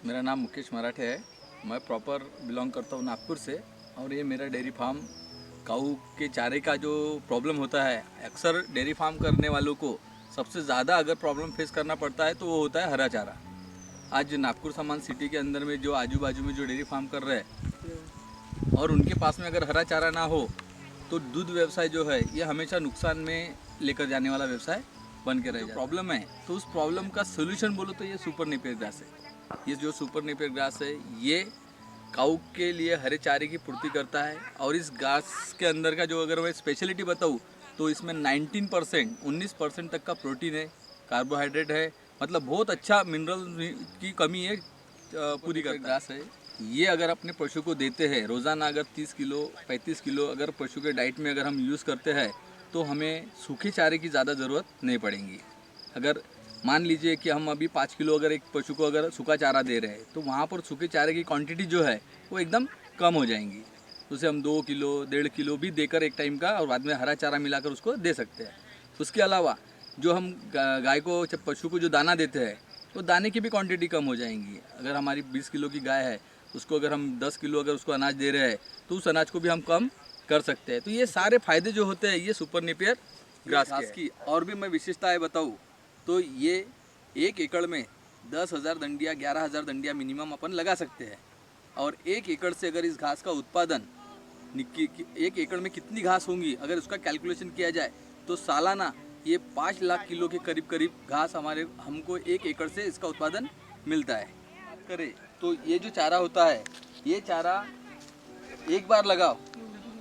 मेरा नाम मुकेश मराठे है। मैं प्रॉपर बिलोंग करता हूँ नागपुर से और ये मेरा डेयरी फार्म काऊ के चारे का जो प्रॉब्लम होता है, अक्सर डेयरी फार्म करने वालों को सबसे ज़्यादा अगर प्रॉब्लम फेस करना पड़ता है तो वो होता है हरा चारा। आज नागपुर समान सिटी के अंदर में जो आजू बाजू में जो डेयरी फार्म कर रहे हैं और उनके पास में अगर हरा चारा ना हो तो दूध व्यवसाय जो है ये हमेशा नुकसान में लेकर जाने वाला व्यवसाय बन के रहेगा। प्रॉब्लम है तो उस प्रॉब्लम का सोल्यूशन बोलो तो ये सुपर नेपियर ग्रास है। ये जो सुपर नेपियर ग्रास है ये काऊ के लिए हरे चारे की पूर्ति करता है और इस घास के अंदर का जो अगर मैं स्पेशलिटी बताऊँ तो इसमें 19% तक का प्रोटीन है, कार्बोहाइड्रेट है, मतलब बहुत अच्छा मिनरल की कमी है पूरी करता घास है। ये अगर अपने पशु को देते हैं रोज़ाना, अगर 30 किलो 35 किलो अगर पशु के डाइट में अगर हम यूज़ करते हैं तो हमें सूखे चारे की ज़्यादा ज़रूरत नहीं पड़ेगी। अगर मान लीजिए कि हम अभी 5 किलो अगर एक पशु को अगर सूखा चारा दे रहे हैं तो वहाँ पर सूखे चारे की क्वांटिटी जो है वो एकदम कम हो जाएंगी। उसे हम 2 किलो 1.5 किलो भी देकर एक टाइम का और बाद में हरा चारा मिलाकर उसको दे सकते हैं। उसके अलावा जो हम गाय को पशु को जो दाना देते हैं तो दाने की भी क्वांटिटी कम हो जाएंगी। अगर हमारी 20 किलो की गाय है उसको अगर हम 10 किलो अगर उसको अनाज दे रहे हैं तो उस अनाज को भी हम कम कर सकते हैं। तो ये सारे फायदे जो होते हैं ये सुपर नेपियर ग्रास की। और भी मैं विशेषताएं बताऊँ तो ये 1 एकड़ में 10,000 डंडियाँ 11,000 डंडियाँ मिनिमम अपन लगा सकते हैं। और 1 एकड़ से अगर इस घास का उत्पादन 1 एकड़ में कितनी घास होंगी अगर उसका कैलकुलेशन किया जाए तो सालाना ये 5 लाख किलो के करीब करीब घास हमको 1 एकड़ से इसका उत्पादन मिलता है। बात करें तो ये जो चारा होता है ये चारा एक बार लगाओ,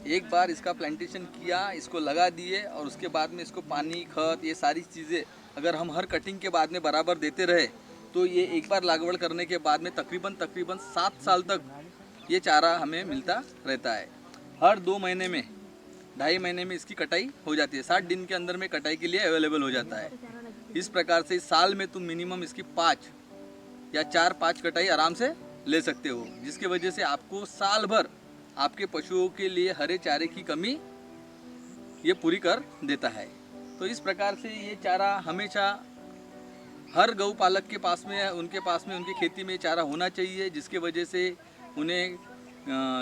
एक बार इसका प्लांटेशन किया, इसको लगा दिए और उसके बाद में इसको पानी खत ये सारी चीज़ें अगर हम हर कटिंग के बाद में बराबर देते रहे तो ये एक बार लागवड़ करने के बाद में तकरीबन 7 साल तक ये चारा हमें मिलता रहता है। हर 2 महीने में 2.5 महीने में इसकी कटाई हो जाती है। 60 दिन के अंदर में कटाई के लिए अवेलेबल हो जाता है। इस प्रकार से साल में तुम मिनिमम इसकी 5 या 4-5 कटाई आराम से ले सकते हो, जिसकी वजह से आपको साल भर आपके पशुओं के लिए हरे चारे की कमी ये पूरी कर देता है। तो इस प्रकार से ये चारा हमेशा हर गौ पालक के पास में उनकी खेती में चारा होना चाहिए, जिसके वजह से उन्हें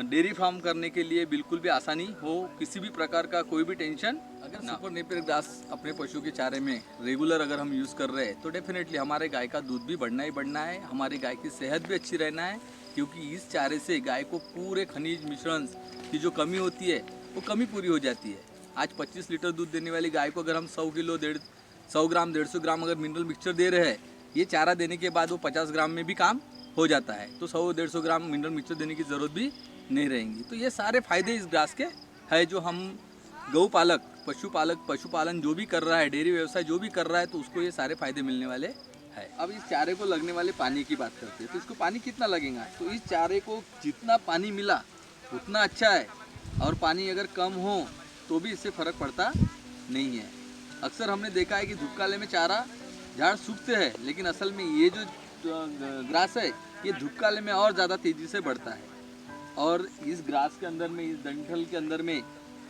डेयरी फार्म करने के लिए बिल्कुल भी आसानी हो, किसी भी प्रकार का कोई भी टेंशन अगर सुपर नेपियर ग्रास अपने पशु के चारे में रेगुलर अगर हम यूज़ कर रहे हैं तो डेफिनेटली हमारे गाय का दूध भी बढ़ना ही बढ़ना है, हमारी गाय की सेहत भी अच्छी रहना है, क्योंकि इस चारे से गाय को पूरे खनिज मिश्रण की जो कमी होती है वो कमी पूरी हो जाती है। आज 25 लीटर दूध देने वाली गाय को अगर हम 100 किलो 100 ग्राम 150 ग्राम अगर मिनरल मिक्सचर दे रहे हैं, ये चारा देने के बाद वो 50 ग्राम में भी काम हो जाता है। तो 100-150 ग्राम मिनरल मिक्सचर देने की ज़रूरत भी नहीं रहेंगी। तो ये सारे फायदे इस ग्रास के है जो हम गौ पालक पशुपालन जो भी कर रहा है, डेयरी व्यवसाय जो भी कर रहा है, तो उसको ये सारे फायदे मिलने वाले है। अब इस चारे को लगने वाले पानी की बात करते हैं तो इसको पानी कितना लगेगा, तो इस चारे को जितना पानी मिला उतना अच्छा है और पानी अगर कम हो तो भी इससे फ़र्क पड़ता नहीं है। अक्सर हमने देखा है कि धूप काले में चारा झाड़ सूखते हैं, लेकिन असल में ये जो ग्रास है ये धूप काले में और ज़्यादा तेज़ी से बढ़ता है। और इस ग्रास के अंदर में, इस डंठल के अंदर में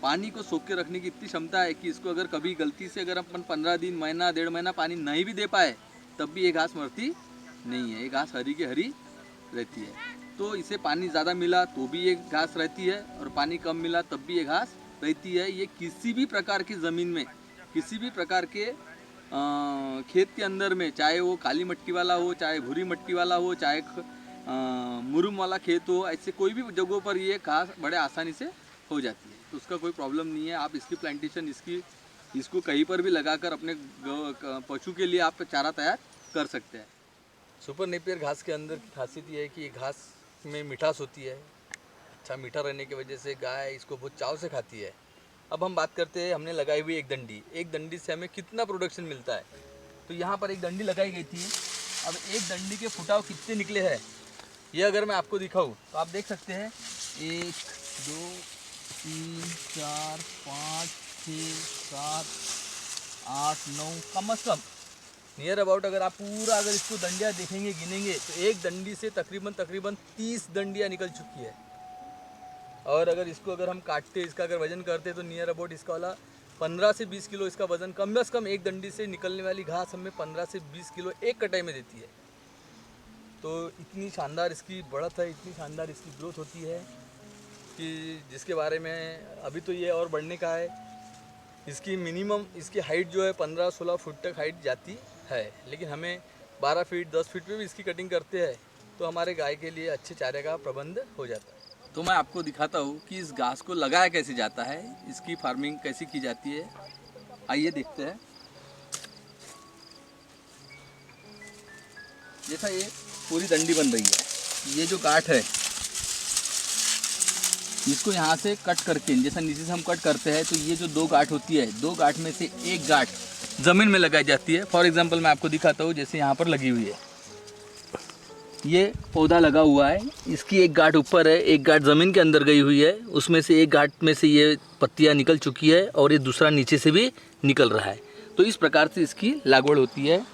पानी को सोख के रखने की इतनी क्षमता है कि इसको अगर कभी गलती से अगर अपन 15 दिन, महीना 1.5 महीना पानी नहीं भी दे पाए तब भी ये घास मरती नहीं है, ये घास हरी की हरी रहती है। तो इसे पानी ज़्यादा मिला तो भी ये घास रहती है और पानी कम मिला तब भी ये घास रहती है। ये किसी भी प्रकार की ज़मीन में, किसी भी प्रकार के खेत के अंदर में, चाहे वो काली मिट्टी वाला हो, चाहे भूरी मिट्टी वाला हो, चाहे मुरुम वाला खेत हो, ऐसे कोई भी जगहों पर ये घास बड़े आसानी से हो जाती है। तो उसका कोई प्रॉब्लम नहीं है। आप इसकी प्लांटेशन इसको कहीं पर भी लगाकर अपने पशु के लिए आप चारा तैयार कर सकते हैं। सुपर नेपियर घास के अंदर की खासियत ये है कि ये घास में मिठास होती है। अच्छा मीठा रहने की वजह से गाय इसको बहुत चाव से खाती है। अब हम बात करते हैं, हमने लगाई हुई एक दंडी से हमें कितना प्रोडक्शन मिलता है। तो यहाँ पर एक दंडी लगाई गई थी। अब एक दंडी के फुटाव कितने निकले हैं ये अगर मैं आपको दिखाऊँ तो आप देख सकते हैं 1 2 3 4 5 6 7 8 9 कम से कम नियर अबाउट अगर आप पूरा अगर इसको डंडियाँ देखेंगे गिनेंगे तो एक डंडी से तकरीबन 30 डंडियाँ निकल चुकी है। और अगर इसको अगर हम काटते, इसका अगर वजन करते तो नियर अबाउट इसका वाला 15 से 20 किलो इसका वजन कम से कम एक डंडी से निकलने वाली घास हमें 15 से 20 किलो एक कटाई में देती है। तो इतनी शानदार इसकी बढ़त है, इतनी शानदार इसकी ग्रोथ होती है कि जिसके बारे में अभी तो ये और बढ़ने का है। इसकी मिनिमम इसकी हाइट जो है 15-16 फुट तक हाइट जाती है, लेकिन हमें 12 फीट 10 फीट पे भी इसकी कटिंग करते हैं, तो हमारे गाय के लिए अच्छे चारे का प्रबंध हो जाता है। तो मैं आपको दिखाता हूँ कि इस घास को लगाया कैसे जाता है, इसकी फार्मिंग कैसी की जाती है। आइए देखते हैं। जैसा ये पूरी डंडी बन रही है, ये जो गांठ है इसको यहाँ से कट करके, जैसा नीचे से हम कट करते हैं, तो ये जो दो गांठ होती है, दो गांठ में से एक गांठ ज़मीन में लगाई जाती है। फॉर एग्जांपल मैं आपको दिखाता हूँ, जैसे यहाँ पर लगी हुई है, ये पौधा लगा हुआ है, इसकी एक गांठ ऊपर है, एक गांठ ज़मीन के अंदर गई हुई है, उसमें से एक गांठ में से ये पत्तियाँ निकल चुकी है और ये दूसरा नीचे से भी निकल रहा है। तो इस प्रकार से इसकी लागवड़ होती है।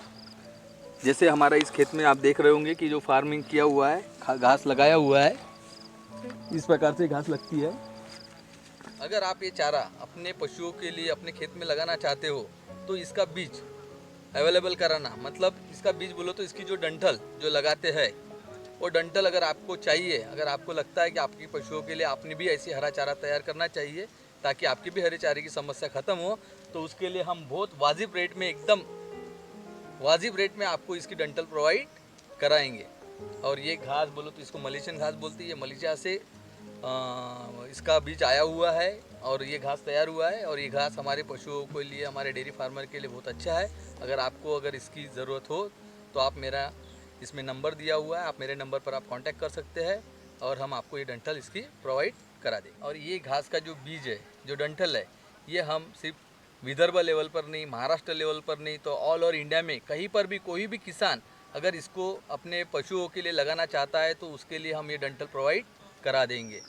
जैसे हमारा इस खेत में आप देख रहे होंगे कि जो फार्मिंग किया हुआ है, घास लगाया हुआ है, इस प्रकार से घास लगती है। अगर आप ये चारा अपने पशुओं के लिए अपने खेत में लगाना चाहते हो तो इसका बीज अवेलेबल कराना, मतलब इसका बीज बोलो तो इसकी जो डंठल जो लगाते हैं वो डंठल अगर आपको चाहिए, अगर आपको लगता है कि आपकी पशुओं के लिए आपने भी ऐसी हरा चारा तैयार करना चाहिए ताकि आपकी भी हरे चारे की समस्या ख़त्म हो, तो उसके लिए हम बहुत वाजिब रेट में, एकदम वाजिब रेट में आपको इसकी डंठल प्रोवाइड कराएंगे। और ये घास बोलो तो इसको मलेशियन घास बोलती है, मलेशिया से इसका बीज आया हुआ है और ये घास तैयार हुआ है। और ये घास हमारे पशुओं के लिए, हमारे डेयरी फार्मर के लिए बहुत अच्छा है। अगर इसकी ज़रूरत हो तो आप मेरा इसमें नंबर दिया हुआ है, आप मेरे नंबर पर आप कांटेक्ट कर सकते हैं और हम आपको ये डंठल इसकी प्रोवाइड करा दें। और ये घास का जो बीज है, जो डंठल है, ये हम सिर्फ विदर्भ लेवल पर नहीं, महाराष्ट्र लेवल पर नहीं, तो ऑल ओवर इंडिया में कहीं पर भी कोई भी किसान अगर इसको अपने पशुओं के लिए लगाना चाहता है तो उसके लिए हम ये डंठल प्रोवाइड करा देंगे।